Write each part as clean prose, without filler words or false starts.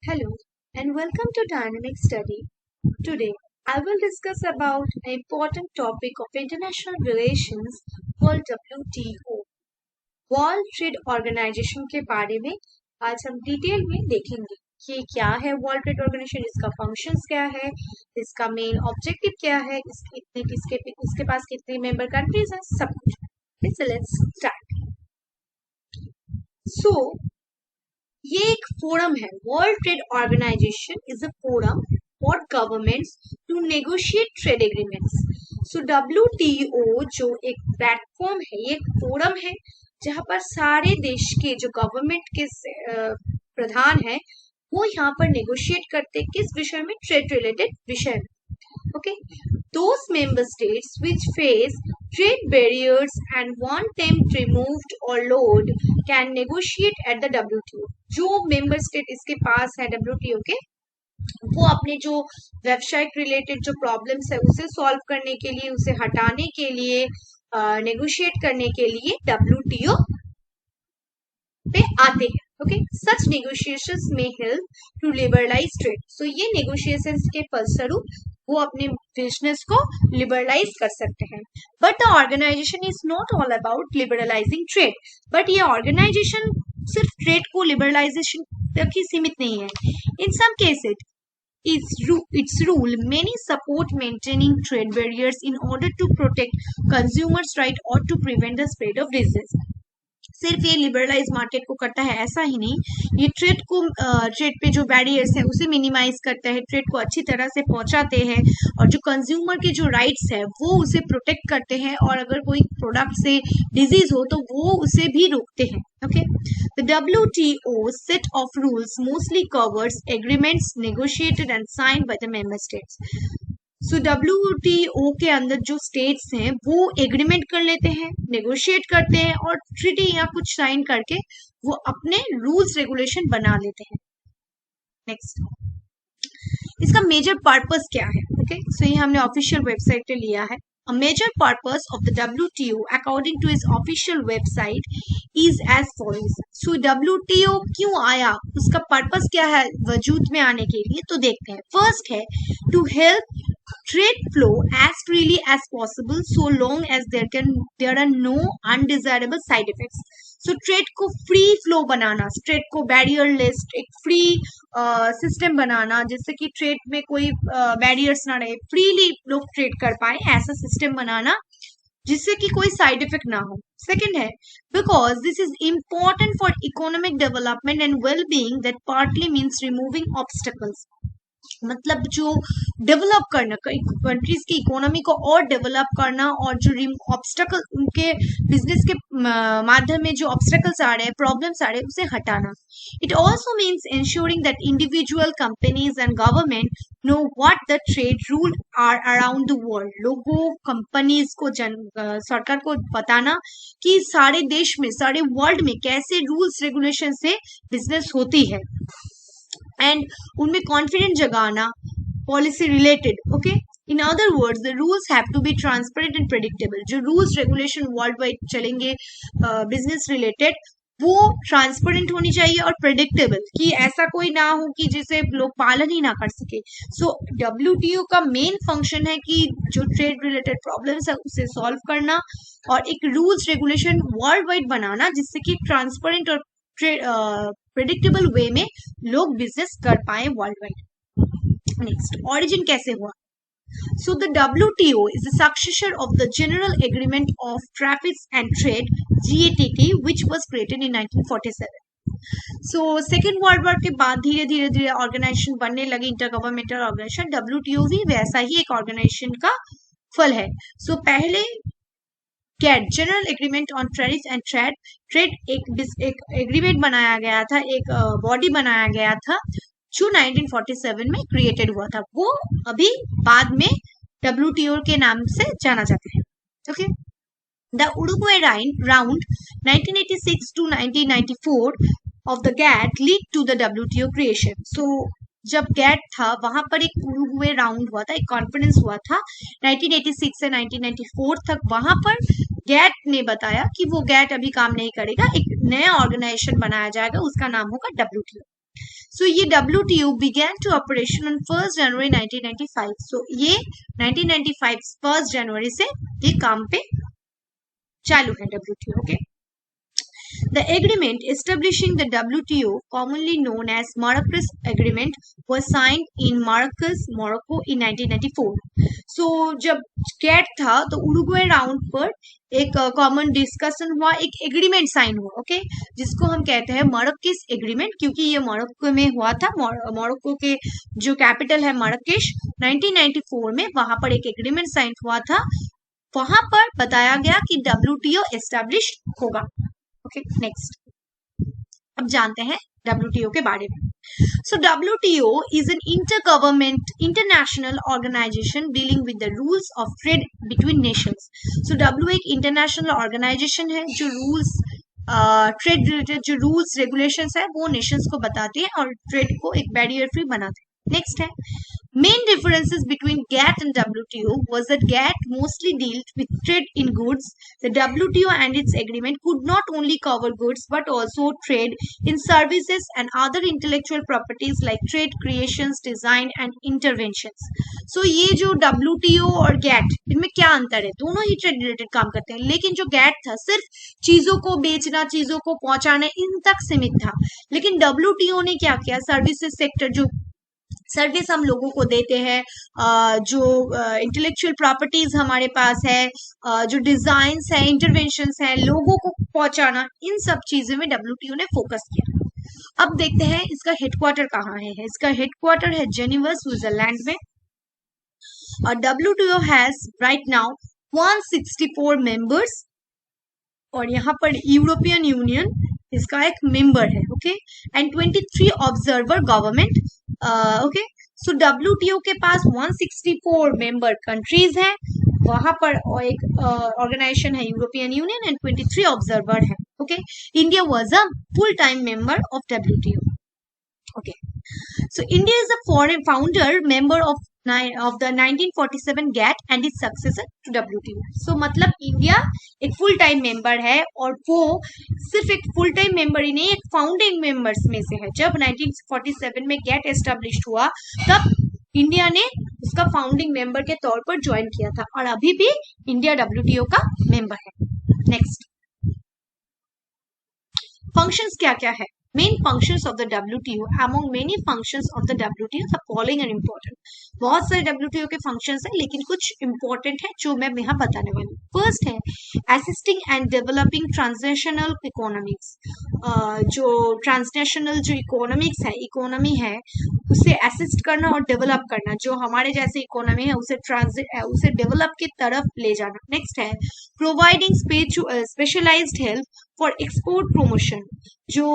Hello and welcome to Dynamic Study. Today I will discuss about an important topic of international relations called WTO, World Trade Organization के बारे में आज हम detail में देखेंगे कि ये क्या है वर्ल्ड ट्रेड ऑर्गेनाइजेशन, इसका फंक्शंस क्या है, इसका मेन ऑब्जेक्टिव क्या है, इसके पास कितने मेंबर कंट्रीज हैं, सब कुछ. So let's start. So ये एक फोरम है. World trade Organization is a forum for governments to negotiate trade agreements. So WTO जो एक प्लेटफॉर्म है, ये एक फोरम है जहां पर सारे देश के जो गवर्नमेंट के प्रधान है वो यहाँ पर नेगोशिएट करते किस विषय में, ट्रेड रिलेटेड विषय में. Okay, those member states which face trade barriers and want them removed or lowered can negotiate at the WTO. जो member state इसके पास है WTO के, वो अपने जो वेबसाइट रिलेटेड जो प्रॉब्लम्स है उसे सॉल्व करने के लिए, उसे हटाने के लिए, नेगोशिएट करने के लिए WTO पे आते हैं. ओके, सच नेगोशिएशंस में हेल्प टू लिबरलाइज ट्रेड. सो ये नेगोशिएशंस के फलस्वरूप वो अपने बिजनेस को लिबरलाइज कर सकते हैं. But the organization is not all about liberalizing trade. But ये ऑर्गेनाइजेशन सिर्फ ट्रेड को लिबरलाइजेशन तक ही सीमित नहीं है. In some cases its rule many support maintaining trade barriers in order to protect consumers' right or to prevent the spread of disease. सिर्फ ये लिबरलाइज मार्केट को करता है ऐसा ही नहीं, ये ट्रेड पे जो बैरियर्स है उसे मिनिमाइज करता है, ट्रेड को अच्छी तरह से पहुंचाते हैं और जो कंज्यूमर के जो राइट्स है वो उसे प्रोटेक्ट करते हैं, और अगर कोई प्रोडक्ट से डिजीज हो तो वो उसे भी रोकते हैं. Okay, the WTO set of rules mostly covers agreements negotiated and signed by the member states. So WTO के अंदर जो स्टेट्स हैं वो एग्रीमेंट कर लेते हैं, नेगोशिएट करते हैं और ट्रीटी या कुछ साइन करके वो अपने रूल्स रेगुलेशन बना लेते हैं. नेक्स्ट, इसका मेजर पर्पस क्या है? ओके, सो ये हमने ऑफिशियल वेबसाइट पे लिया है. A major purpose of the WTO, according to its official website, is as follows. So WTO क्यों आया, उसका पर्पस क्या है वजूद में आने के लिए, तो देखते हैं. फर्स्ट है to help trade flow as freely as possible so long as there are no undesirable side effects. So trade को फ्री फ्लो बनाना, ट्रेड को बैरियरलेस एक फ्री सिस्टम बनाना जिससे कि ट्रेड में कोई बैरियर्स ना रहे, फ्रीली लोग ट्रेड कर पाए, ऐसा सिस्टम बनाना जिससे कि कोई साइड इफेक्ट ना हो. सेकंड है because this is important for economic development and well being that partly means removing obstacles. मतलब जो डेवलप करना, कंट्रीज की इकोनॉमी को और डेवलप करना, और जो ऑब्स्टेकल उनके बिजनेस के माध्यम में जो ऑब्स्टेकल्स आ रहे हैं, प्रॉब्लम्स आ रहे हैं, उसे हटाना. It also means ensuring that individual companies and government know what the trade rule are around the world. लोगों, कंपनीज को, सरकार को बताना कि सारे देश में, सारे वर्ल्ड में कैसे रूल्स रेगुलेशन से बिजनेस होती है, एंड उनमें कॉन्फिडेंस जगाना policy related. Okay, in other words the rules have to be transparent and predictable. जो रूल्स रेगुलेशन वर्ल्ड वाइड चलेंगे बिजनेस रिलेटेड, वो ट्रांसपेरेंट होनी चाहिए और प्रेडिक्टेबल, कि ऐसा कोई ना हो कि जिसे लोग पालन ही ना कर सके. सो WTO का मेन फंक्शन है कि जो ट्रेड रिलेटेड प्रॉब्लम्स है उसे सॉल्व करना और एक रूल्स रेगुलेशन वर्ल्ड वाइड बनाना जिससे कि ट्रांसपेरेंट और प्रेडिक्टेबल वे में लोग बिजनेस कर पाए वर्ल्ड वाइड. नेक्स्ट, ऑरिजिन कैसे हुआ? So the WTO is the successor of the General Agreement of Traffic and Trade GATT which was created in 1947. So second world war के बाद धीरे धीरे ऑर्गेनाइजेशन बनने लगे, इंटर गवर्नमेंटल ऑर्गेनाइजेशन. WTO भी वैसा ही एक ऑर्गेनाइजेशन का फल है. सो पहले GATT, general agreement on tariff and trade, एक एग्रीमेंट बनाया गया था, एक बॉडी बनाया गया था जो 1947 में क्रिएटेड हुआ था. वो अभी बाद में WTO के नाम से जाना जाता है. Okay, the Uruguay round 1986 to 1994 of the GATT lead to the WTO creation. So जब गैट था वहां पर एक उरुग्वे राउंड हुआ था, एक कॉन्फ्रेंस हुआ था 1986 से 1994 तक. वहां पर गैट ने बताया कि वो गैट अभी काम नहीं करेगा, एक नया ऑर्गेनाइजेशन बनाया जाएगा, उसका नाम होगा WTO. सो ये WTO began to operation on 1st January 1995. सो ये 1995 1st जनवरी से ये काम पे चालू है WTO. Okay. The agreement establishing the WTO, commonly known as Marrakesh Agreement, was signed in Marrakesh, Morocco in 1994. So जब GATT था तो उरुग्वे राउंड पर एक कॉमन डिस्कशन हुआ, एक एग्रीमेंट साइन हुआ. ओके, जिसको हम कहते हैं मरक्केश एग्रीमेंट, क्योंकि ये मोरक्को में हुआ था. मोरक्को के जो कैपिटल है मरक्केश, 1994 में वहां पर एक एग्रीमेंट साइन हुआ था. वहां पर बताया गया कि WTO एस्टेब्लिश होगा. ओके, नेक्स्ट अब जानते हैं WTO के बारे में. So WTO is an intergovernment international organization dealing with the rules of trade between nations. So W एक international organization है जो rules ट्रेड रिलेटेड जो रूल्स रेगुलेशंस है वो नेशंस को बताती है और ट्रेड को एक बैरियर फ्री बनाते हैं. नेक्स्ट है main differences between GATT and WTO was that GATT mostly dealt with trade in goods. The WTO and its agreement could not only cover goods but also trade in services and other intellectual properties like trade creations, design and interventions. So ये जो WTO और GATT इनमें क्या अंतर है? दोनों ही trade related काम करते हैं, लेकिन जो GATT था सिर्फ चीजों को बेचना, चीजों को पहुंचाना इन तक सीमित था. लेकिन WTO ने क्या किया? सर्विसेज सेक्टर, जो सर्विस हम लोगों को देते हैं, जो इंटेलेक्चुअल प्रॉपर्टीज हमारे पास है, जो डिजाइन्स है, इंटरवेंशंस है, लोगों को पहुंचाना, इन सब चीजों में WTO ने फोकस किया. अब देखते हैं इसका हेडक्वार्टर कहाँ है. इसका हेडक्वार्टर है जेनेवा, स्विट्जरलैंड में. और WTO has right now 164 members, और यहाँ पर यूरोपियन यूनियन इसका एक मेंबर है. Okay, and 23 observer government. Okay, so WTO के पास 164 मेंबर कंट्रीज हैं, वहां पर एक ऑर्गेनाइजेशन है यूरोपियन यूनियन एंड 23 ऑब्जर्वर है. Okay, India was a full time member of WTO. Okay, so India is a foreign founder member of the 1947 GATT and its successor to WTO. So मतलब India एक full time member है, और वो सिर्फ एक full time member ही नहीं, एक founding members में से है. जब 1947 में GATT एस्टेब्लिश्ड हुआ तब इंडिया ने उसका फाउंडिंग मेंबर के तौर पर ज्वाइन किया था, और अभी भी इंडिया WTO का मेंबर है. नेक्स्ट, फंक्शंस क्या क्या है? Main functions of the WTO. Among many functions of the WTO, the following are important. बहुत सारे WTO के functions हैं, लेकिन कुछ important है जो मैं यहाँ बताने वाली हूँ. First है assisting and developing transnational economies. जो transnational जो economics है, economy है, उसे assist करना और develop करना. जो हमारे जैसे economy है उसे develop की तरफ ले जाना. Next है providing specialized help for export promotion. जो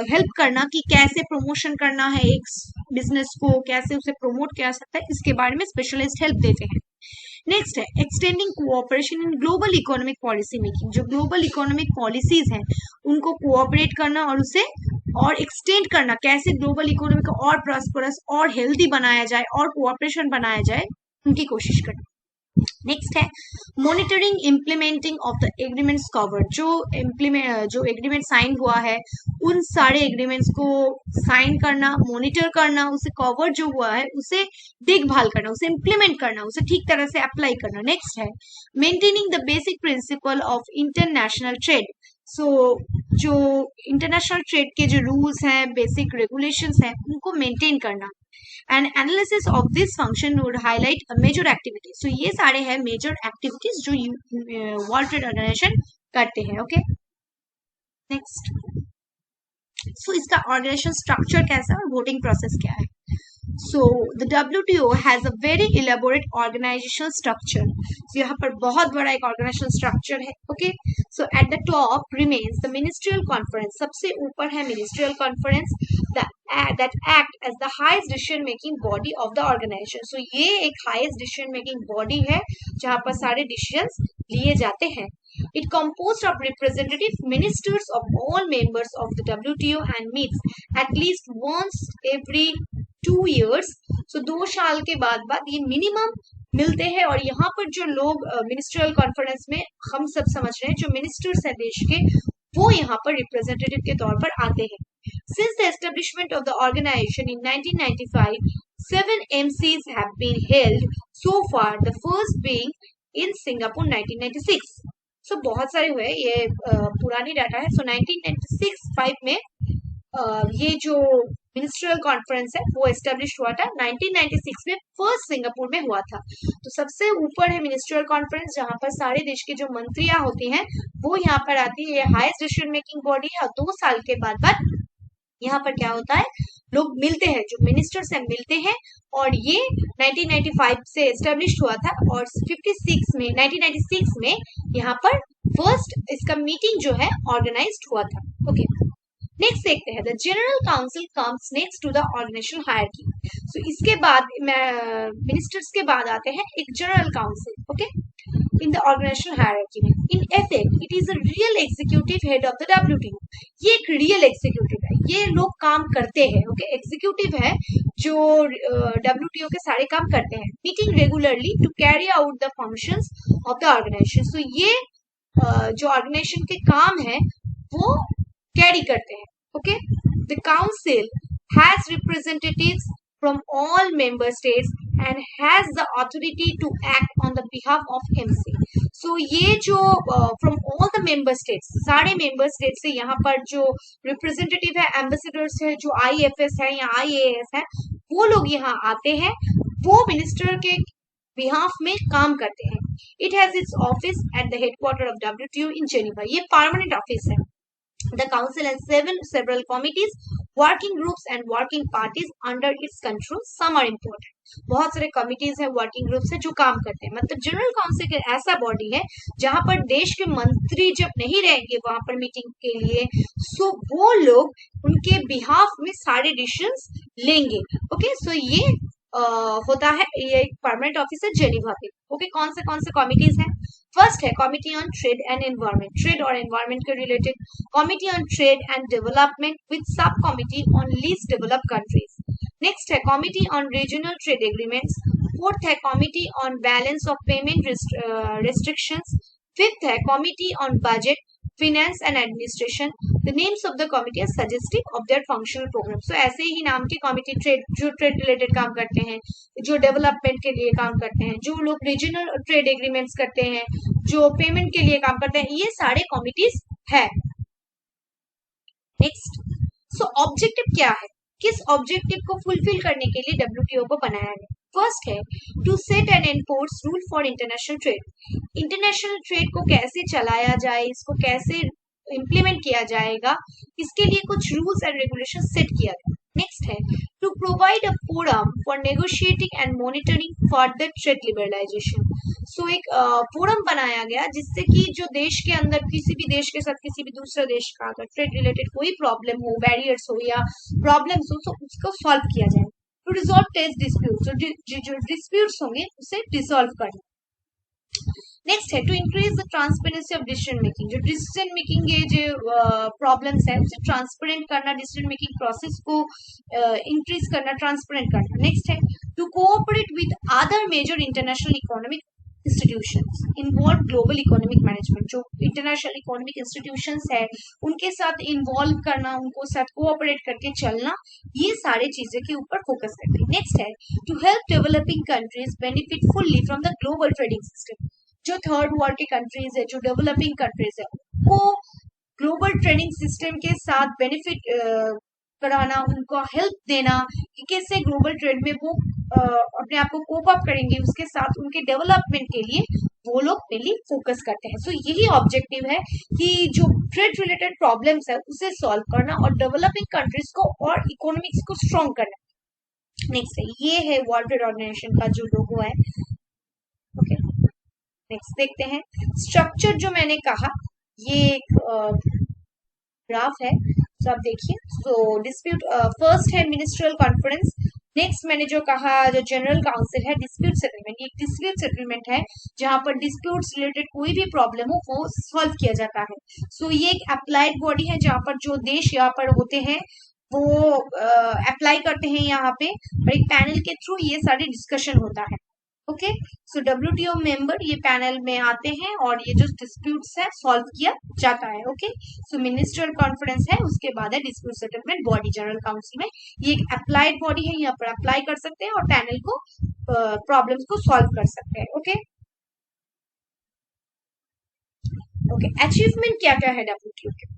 हेल्प करना कि कैसे प्रमोशन करना है एक बिजनेस को, कैसे उसे प्रमोट किया सकता है, इसके बारे में स्पेशलाइज्ड हेल्प देते हैं. नेक्स्ट है extending cooperation in global economic policy making. जो ग्लोबल इकोनॉमिक पॉलिसीज हैं उनको कोऑपरेट करना और उसे और एक्सटेंड करना, कैसे ग्लोबल इकोनॉमी को और प्रॉस्परस और हेल्दी बनाया जाए और कोऑपरेशन बनाया जाए, उनकी कोशिश करना. नेक्स्ट है monitoring implementing of the agreements cover. जो एग्रीमेंट साइन हुआ है उन सारे एग्रीमेंट्स को साइन करना, मॉनिटर करना, उसे कवर जो हुआ है उसे देखभाल करना, उसे इम्प्लीमेंट करना, उसे ठीक तरह से अप्लाई करना. नेक्स्ट है maintaining the basic principle of international trade. So जो इंटरनेशनल ट्रेड के जो रूल्स हैं, बेसिक रेगुलेशंस हैं, उनको मेंटेन करना. And analysis of this function would highlight a major activity. So ये सारे हैं मेजर एक्टिविटीज जो वर्ल्ड ट्रेड ऑर्गेनाइजेशन करते हैं. ओके, नेक्स्ट, सो इसका ऑर्गेनाइजेशन स्ट्रक्चर कैसा है और वोटिंग प्रोसेस क्या है? So the WTO has a very elaborate organizational structure. So यहाँ पर बहुत बड़ा एक organizational structure है. Okay, so at the top remains the ministerial conference. सबसे ऊपर है ministerial conference that act as the highest decision making body of the organization. So ये एक highest decision making body है जहाँ पर सारे decisions लिए जाते हैं. It composed of representative ministers of all members of the WTO and meets at least once every 2 years. So 2 साल के बाद ये मिनिमम मिलते हैं. और यहाँ पर जो लोग मिनिस्ट्रियल कॉन्फ्रेंस में हम सब समझ रहे हैं, जो मिनिस्टर्स हैं देश के, वो यहाँ पर रिप्रेजेंटेटिव के तौर पर आते हैं. Since the establishment of the organization in 1995, 7 MCs have been held so far, the first being in Singapore 1996. So बहुत सारे हुए, ये पुरानी डाटा है. So 1996 5 में ये जो मिनिस्ट्रियल कॉन्फ्रेंस है वो एस्टेब्लिश हुआ था. 1996 में फर्स्ट सिंगापुर में हुआ था. तो सबसे ऊपर है मिनिस्ट्रियल कॉन्फ्रेंस, जहां पर सारे देश के जो मंत्रियां होती हैं वो यहाँ पर आती है. ये हाईएस्ट डिसीजन मेकिंग बॉडी है. 2 साल के बाद यहाँ पर क्या होता है, लोग मिलते हैं, जो मिनिस्टर्स हैं मिलते हैं. और ये 1995 से एस्टेब्लिश हुआ था और 1996 में यहाँ पर फर्स्ट इसका मीटिंग जो है ऑर्गेनाइज्ड हुआ था. ओके, नेक्स्ट देखते हैं. The general council comes next to the organization hierarchy. So इसके बाद मिनिस्टर्स के बाद आते हैं एक general council. Okay, in the organization hierarchy में in effect it is a real executive head of the WTO. ये एक रियल एग्जीक्यूटिव है, ये लोग काम करते हैं. ओके, एग्जीक्यूटिव है जो डब्ल्यूटीओ के सारे काम करते हैं. Meeting regularly to carry out the functions of the organization. So ये जो ऑर्गेनाइजेशन के काम है वो कैरी करते हैं. Okay, the council has representatives from all member states and has the authority to act on the behalf of MC. So ये जो from all the member states, सारे मेंबर स्टेट से यहाँ पर जो रिप्रेजेंटेटिव है, एम्बेसडर्स है, जो IFS है या IAS है, वो लोग यहाँ आते हैं, वो मिनिस्टर के बिहाफ में काम करते हैं. It has its office at the headquarter of WTO in Geneva. ये परमानेंट ऑफिस है. The council has several committees, working groups and working parties under its control. Some are important. बहुत सारे committees है, working groups है जो काम करते हैं. मतलब जनरल काउंसिल एक ऐसा बॉडी है जहां पर देश के मंत्री जब नहीं रहेंगे वहां पर मीटिंग के लिए, सो वो लोग उनके बिहाफ में सारे डिसीजंस लेंगे. ओके, सो ये होता है, ये एक परमानेंट ऑफिस है जेनेवा पे. ओके, कौन से कमिटीज हैं? फर्स्ट है committee on trade and environment, trade और एनवायरमेंट के related. Committee on trade and development with sub committee on least developed countries. Next है committee on regional trade agreements. Fourth है committee on balance of payment restrictions. Fifth है committee on budget, finance and administration. The names of the committee are suggestive of their functional program. So ऐसे ही नाम के committee trade, जो trade related काम करते हैं, जो डेवलपमेंट के लिए काम करते हैं, जो लोग रीजनल ट्रेड एग्रीमेंट्स करते हैं, जो पेमेंट के लिए काम करते हैं, ये सारे कमिटीज है. नेक्स्ट, सो ऑब्जेक्टिव क्या है, किस ऑब्जेक्टिव को फुलफिल करने के लिए WTO को बनाया गया? फर्स्ट है to set and enforce rule for international trade. International trade को कैसे चलाया जाए, इसको कैसे इम्प्लीमेंट किया जाएगा, इसके लिए कुछ रूल्स एंड रेगुलेशन सेट किया गया. नेक्स्ट है to provide a forum for negotiating and monitoring further trade liberalization. So एक फोरम बनाया गया जिससे कि जो देश के अंदर किसी भी देश के साथ किसी भी दूसरे देश का अगर ट्रेड रिलेटेड कोई प्रॉब्लम हो, बैरियर्स हो या प्रॉब्लम्स हो, तो उसको सॉल्व किया जाए. टू रिजॉल्व टेस्ट डिस्प्यूट, जो डिस्प्यूट्स होंगे उसे डिसॉल्व करना. नेक्स्ट है to increase the transparency of decision making. जो डिसीजन मेकिंग के जो प्रॉब्लम्स है उसे ट्रांसपेरेंट करना, डिसीजन मेकिंग प्रोसेस को इंक्रीज करना, ट्रांसपेरेंट करना. नेक्स्ट है to cooperate with other major international economic institutions involve global economic management. जो इंटरनेशनल इकोनॉमिक इंस्टीट्यूशंस है उनके साथ इन्वॉल्व करना, उनको साथ कोऑपरेट करके चलना, ये सारे चीजें के ऊपर फोकस करते हैं. नेक्स्ट है to help developing countries benefit fully from the global trading system. जो थर्ड वर्ल्ड के कंट्रीज है, जो डेवलपिंग कंट्रीज है, उनको ग्लोबल ट्रेडिंग सिस्टम के साथ बेनिफिट कराना, उनको हेल्प देना कि कैसे ग्लोबल ट्रेड में वो अपने आप को कोप अप करेंगे, उसके साथ उनके डेवलपमेंट के लिए वो लोग मेनली फोकस करते हैं. सो यही ऑब्जेक्टिव है कि जो ट्रेड रिलेटेड प्रॉब्लम्स है उसे सॉल्व करना और डेवलपिंग कंट्रीज को और इकोनॉमिक्स को स्ट्रॉन्ग करना. नेक्स्ट है, ये है वर्ल्ड ट्रेड ऑर्गेनाइजेशन का जो लोगो है. ओके, नेक्स्ट देखते हैं स्ट्रक्चर. जो मैंने कहा ये एक ग्राफ है, तो आप देखिए. सो डिस्प्यूट फर्स्ट है मिनिस्ट्रियल कॉन्फ्रेंस. नेक्स्ट मैंने जो कहा जो जनरल काउंसिल है डिस्प्यूट सेटलमेंट. ये डिस्प्यूट सेटलमेंट है जहां पर डिस्प्यूट्स रिलेटेड कोई भी प्रॉब्लम हो वो सॉल्व किया जाता है. सो ये एक अप्लाइड बॉडी है जहां पर जो देश यहाँ पर होते हैं वो अप्लाई करते हैं यहाँ पे, और एक पैनल के थ्रू ये सारे डिस्कशन होता है. ओके, सो WTO मेंबर ये पैनल में आते हैं और ये जो डिस्प्यूट्स है सॉल्व किया जाता है। ओके, सो मिनिस्ट्रियल कॉन्फ्रेंस है, उसके बाद है dispute settlement body general council में। ये एक अप्लाइड बॉडी है, यहाँ पर अप्लाई कर सकते हैं और पैनल को प्रॉब्लम्स को सॉल्व कर सकते हैं। ओके ओके, अचीवमेंट क्या क्या है WTO के?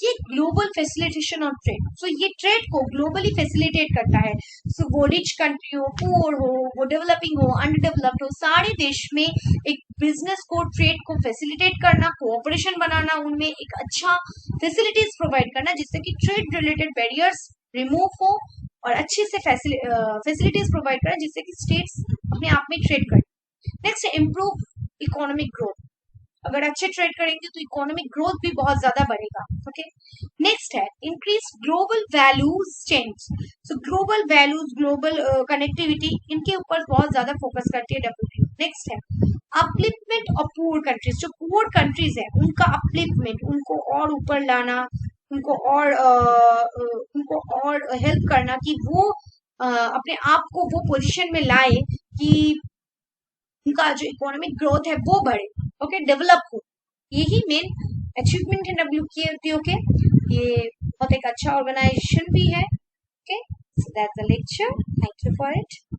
ये ग्लोबल फैसिलिटेशन ऑफ ट्रेड, सो ये ट्रेड को ग्लोबली फैसिलिटेट करता है। सो वो रिच कंट्री हो, पुअर हो, वो डेवलपिंग हो, अंडर डेवलप्ड हो, सारे देश में एक बिजनेस को, ट्रेड को फैसिलिटेट करना, कोऑपरेशन बनाना, उनमें एक अच्छा फैसिलिटीज प्रोवाइड करना जिससे कि ट्रेड रिलेटेड बैरियर्स रिमूव हो और अच्छे से फैसिलिटीज प्रोवाइड करना जिससे कि स्टेट्स अपने आप में ट्रेड करें। नेक्स्ट है इम्प्रूव इकोनॉमिक ग्रोथ, अगर अच्छे ट्रेड करेंगे तो इकोनॉमिक ग्रोथ भी बहुत ज्यादा बढ़ेगा। ओके, नेक्स्ट है इंक्रीज ग्लोबल वैल्यूज चेंज, सो ग्लोबल वैल्यूज, ग्लोबल कनेक्टिविटी, इनके ऊपर बहुत ज्यादा फोकस करती है WTO। नेक्स्ट है अपलिफ्टमेंट ऑफ पुअर कंट्रीज, जो पुअर कंट्रीज है उनका अपलिफ्टमेंट, उनको और ऊपर लाना, उनको और हेल्प करना कि वो अपने आप को वो पोजीशन में लाए कि उनका जो इकोनॉमिक ग्रोथ है वो बढ़े, ओके, डेवलप हो। यही मेन अचीवमेंट है WTO के। ये बहुत एक अच्छा ऑर्गेनाइजेशन भी है। Okay, so that's the lecture, thank you for it.